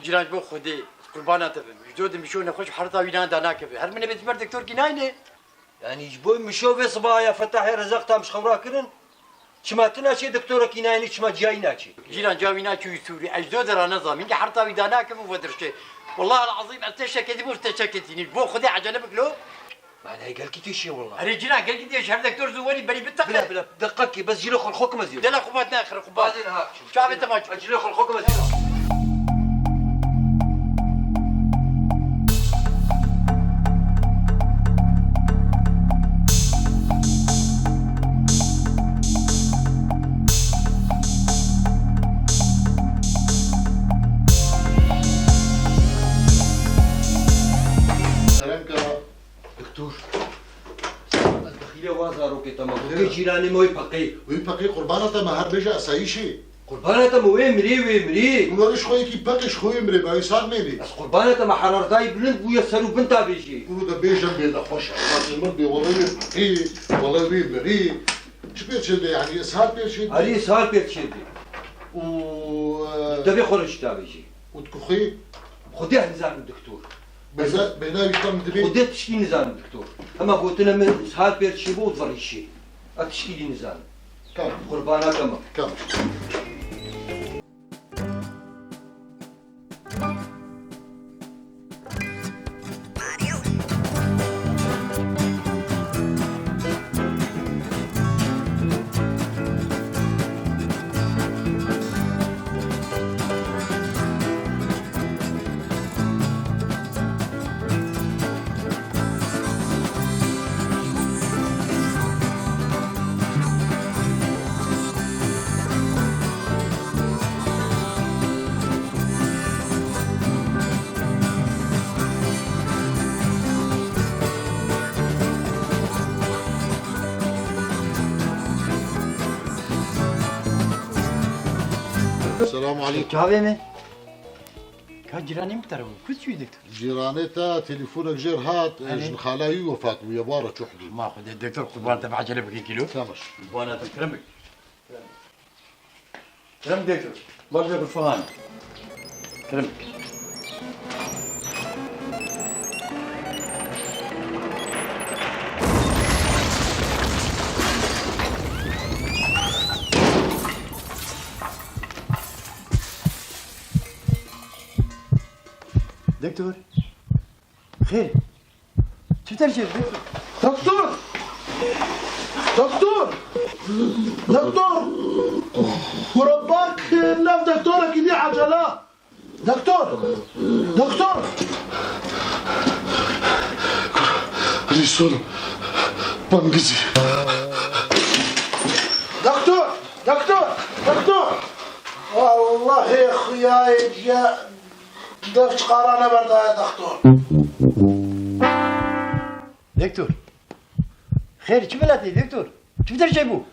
جيران بو خدي قربانات وجود مشو نخش حرطه وينا داناك هل من بيت دكتور كناينه يعني جبوي مشو في صبايا فتح رزقتها مش خبرا كرن شماتنا شي دكتوره كنايني شما جاينا شي جيران جاوينا شو سوري اجدود را نظام انك حرطه ويداناك وفدرشي والله العظيم استشكيت بو استشكيتني بو خدي عجنبك لو معناها قال كي شي والله هري جيران قال كي شهر دكتور زواري بني بتقل بلا بلا دقك بس جيلو خلخوك مزيو لا خباتنا اخر خبات بعدين هاك شعب انت ما جيلو خلخوك مزيو جيراني مو يبقي قربانة ما هر بيجا اسايشي قربانة مو مري وليش خوي كي باقيش خوي مري ما يصار ميلي بس قربانة ما حرر داي بلند بو يسرو بنتا بيجي قولوا ده بيجا بيدا خوش خاطر مربي والله يبقي والله مري شبيت شدي يعني اسهال بيت شدي علي اسهال بيت شدي تبي خرج تابيجي وتكخي خديها نزار الدكتور بهنا يشتم دبي خديت تشكي نزار الدكتور اما قلت لنا من اسهال بيت شيبو وتفرج شي اتشكي نزار كم قربانة كم السلام عليكم جاوي مي كان جيراني مترو كنت شو دكتور جيرانيتا تليفونك جير هات جن خلايي وفات ويا بارة تحدي ما خد الدكتور قربان تبع جلبك كيلو كمش قربانات كرمك كرم دكتور برجع بالفهان كرمك دكتور خير شفت الشيء دكتور دكتور دكتور ورباك ناف دكتورك دي عجلة دكتور دكتور ريسول بانجزي دكتور دكتور دكتور والله يا اخويا جاء دفش قرانا بردا يا دكتور دكتور خير شو بلاتي دكتور شو بدك جايبوه؟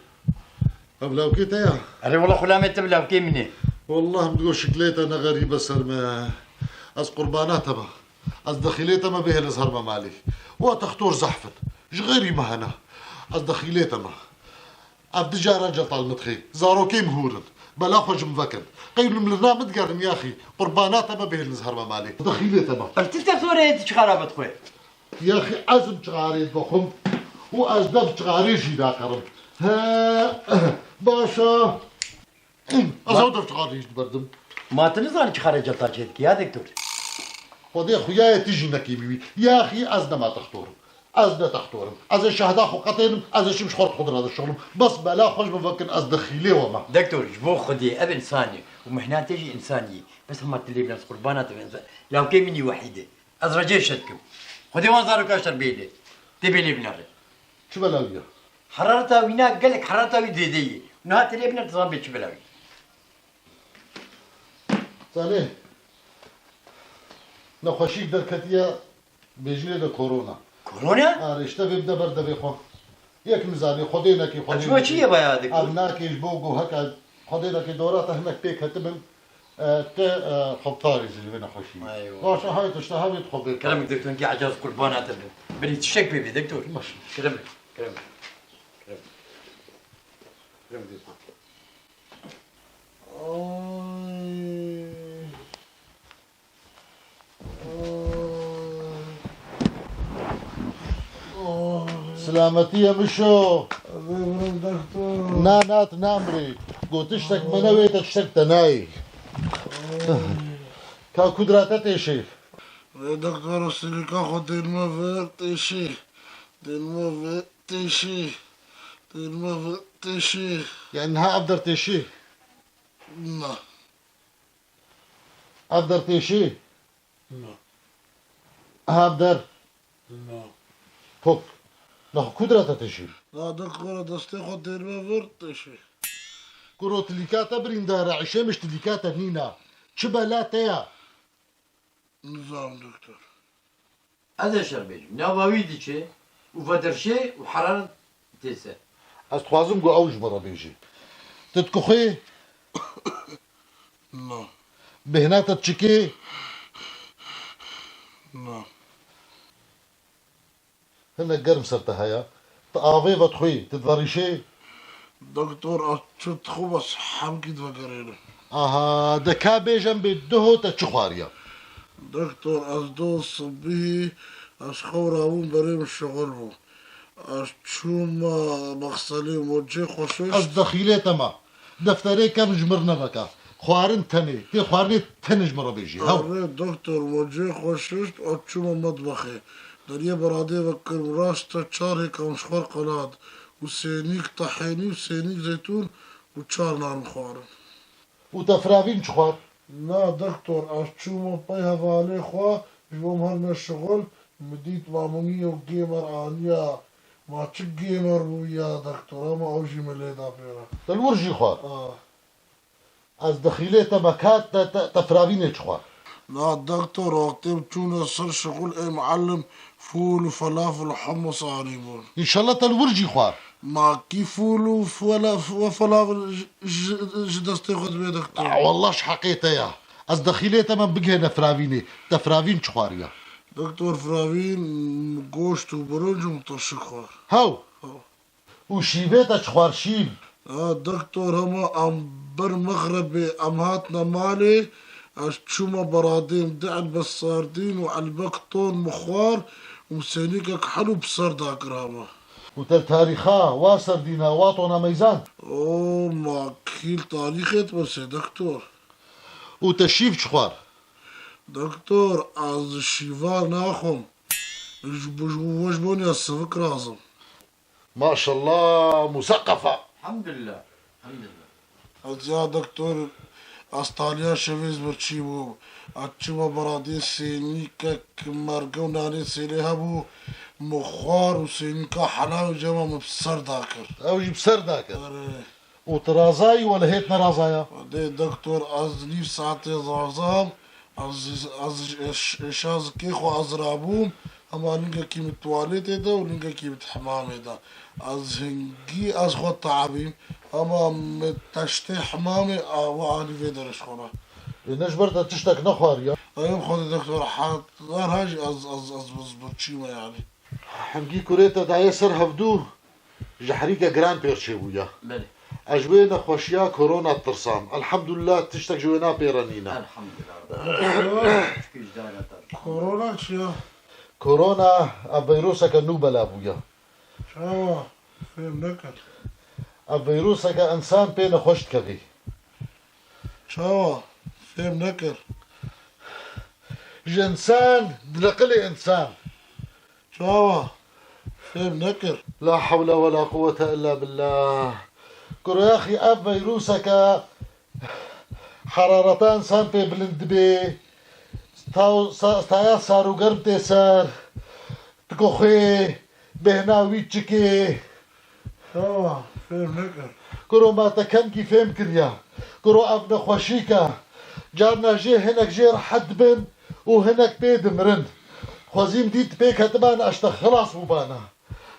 أبلاو كيتا يا أنا والله خلامة تبلاو كي مني والله بتقول شكليتها أنا غريبة صار ما أز قرباناتها ما أز دخيلتها ما بيه الأزهر ما مالي وتختور زحفن غيري ما هنا أز دخيلتها ما أبدي جا رجل طال متخي زارو كي مهورن بلا خوش مفكن قيل من الرامد قرن يا أخي قرباناتها ما بيه الأزهر ما مالي دخيلتها ما قلت لك ثورة شخارة خوي يا أخي أزم شغاري بخم وأزدم شغاري جيدا كرم ها باشا أزودر شغاري بردم ما تنزل شخارة جلطة جدك يا دكتور خذي خويا تيجي نكي بيبي يا أخي أزنا ما تختار از دكتورم از الشهداء خو قتلم از شمش خورد خضر هذا الشغل بس بلا خوش بفكر از دخيلي وما دكتور جبو خدي اب انساني ومحنا تجي انسانيه بس هم تلي بنفس قربانات لو كي مني وحيده از رجي شتكم خدي وان صاروا كاشر بيلي تبي لي بنار شو بلاوية حرارتها ويناك قال لك حرارتها وديديه نهات لي بنار تصاب شو بلاوي صالح نخوشيك دركتيا بيجي ده كورونا كورونا؟ رشته بيبدا برد بيخو ياك مزاني خدينا كي خدينا شو شيء بقى هذا؟ ابناك يجبوقوا هكا خدينا كي دورات هناك بيك هتبن خبطاري اللي بينا خوشي ايوه واش هاي تشتهى بيدخل كلامك دكتور انت عجز قربانات بدي تشك بيبي دكتور ماشي كلامك كلامك دكتور سلامتي يا مشو دكتور نانات نامري قوتشتك منوي تشتك تناي كا قدراتك ايشي دكتور السيليكا خد المفرتشي المفرتشي المفرتشي يعني ها ابدر تيشي لا ابدر تيشي لا ها ابدر لا فوق نخ قدراتك تيشي لا دكتور دستي خد المفرتشي كرو تليكاتا بريندارا عشي مش تليكاتا نينا شبه تيا نظام دكتور هذا شربيج نواوي دي شيء وفدر شيء وحرارة تسع استخوازم قو اوج مرة بيجي تتكخي لا بهناتا تشكي لا هنا قرم سرتهايا تقافي فتخي تتضريشي دكتور أشوت خبص حمكي تفكرينه اها دكا بيجن بدهو تتشخواريا دكتور أصدو صبيه أشخوراون بريم الشغل بو أشوم مغسلي موجه خوشش از دخيلي تما دفتري كم جمرنا بكا خوارن تني تي خوارني تنج مرة بيجي هاو آره دكتور موجه خوشش أشوم مطبخه دريه براده وكر راستا چار كمشخور قناد وسينيك طحيني وسينيك زيتون وچار نان خوارن وتفراوين شخوار لا دكتور أشوم بيها فالي خوا جوم هرم الشغل مديت مامونية وجيمر آنيا ما تشك جيمر ويا دكتور أما أوجي مليدا فينا تلورجي خوار از دخيلي تما كات تفراوين شخوار لا دكتور وقتي بتونا صر شغل اي معلم فول وفلافل وحمص عريبون ان شاء الله تلورجي خوار ما كيف فول وفلافل جدستي خد بيه دكتور والله حقيقة يا از دخيلي تما بقى نفراويني تفراوين شخواريا دكتور فراوين قوشت وبرنج ومطشق خوار هاو وشيبيتا شخوار شيب دكتور هما ام بر مغربي ام هاتنا مالي اشتشوما برادين دعل بالساردين وعلبك طون مخوار ومسينيكك حلو بصر داكر هما وتاريخا واسر دينا واطونا ميزان اوه ما كيل تاريخت بس يا دكتور وتشيف شخوار دكتور از الشيفار ناخم وجبوني السفك رازم ما شاء الله مثقفة الحمد لله الحمد لله يا دكتور استاليا شويز برشيبو اتشوما برادين سينيكا مرقو ناني سيليها بو مخار وسينيكا حلاوي جمع مبصر داكر او بسر ذاك وترازاي ولا هيت نرازايا دي دكتور از ليف ساعتي زعزام از شاز كيخو از رابوم اما لنقا كيمة تواليت دا ولنقا كيمة حمام دا از هنجي از خو تعابيم اما متشتي حمامي وعاني في درش خونا نجبر تشتك نخواريا ايوه خذ دكتور حاط غير هاجي از بزبطشيما يعني حمقي كوريتا دايا سر هفدو جحريكا جران بيرشيبويا بلي أجوينا خوشيا كورونا الترسام الحمد لله تشتك جوينا بيرانينا الحمد لله كورونا شيا كورونا فيروسك النوبة ابويا شو فين نكت فيروسك انسان بين خوشت كذي شو فين نكر جنسان دلقلي انسان شو فهم نكر. لا حول ولا قوة إلا بالله. كرو يا أخي أب فيروسك حرارتان سامبي بلندبي ستايا سارو قرب تيسار تكوخي بهنا ويتشكي. فهم نكر. كرو ما تكن كي فهم كريا. كرو أب نخوشيكا جارنا جي هناك جير حد بن وهناك بيد مرن خوزيم ديت بيك هتبان أشتا خلاص مبانا.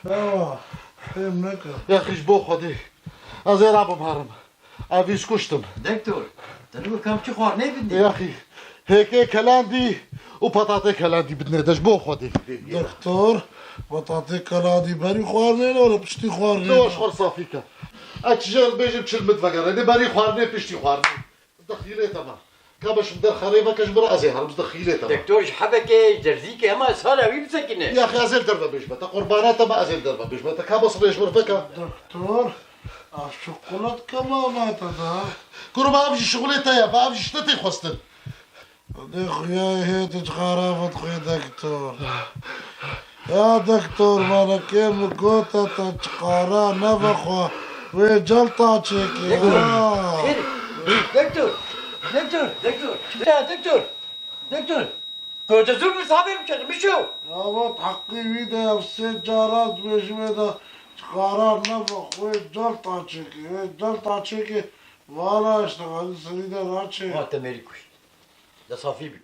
فهم نكر. يا أخي جبو خدي أزير عبو مهارم أبيش كشتم. دكتور تنو كم شي خوار نبدي يا أخي هيك كلاندي وبطاطي كلاندي بدنا دجبو خدي. دكتور بطاطي كلادي بري خوارنين ولا بشتي خوارنين؟ لوش خور صافيكا أتشجر بيجي بتشل مدفقر أنا باري خوارني بشتي خوارني دخيلي تمام كابش مدر خريبة كجبر أزير مش دخيلي تمام. دكتور شحبك جرزيك اما صار وين مسكنه يا أخي أزيل دربة بيجبة قربانات ما أزيل دربة بيجبة كابس بيجبر فكا. دكتور الشوكولات كمامات هذا. كرو ما أمشي شغلتها يا ما أمشي شتتي خستن. دي خوياي هيت خرافة خويا دكتور. يا دكتور مانا كيم قوتا تشقارا نفخوا وجلطة تشيكي. دكتور دكتور دكتور يا دكتور دكتور كنت زور بصابر مشو رابط حقي ويدا يا السجارات بجويدا تشقارا نفخ وجلطة تشيكي وجلطة تشيكي. ولا اشتغل سريدا راتشي. ما تمريكوش ده صافي بك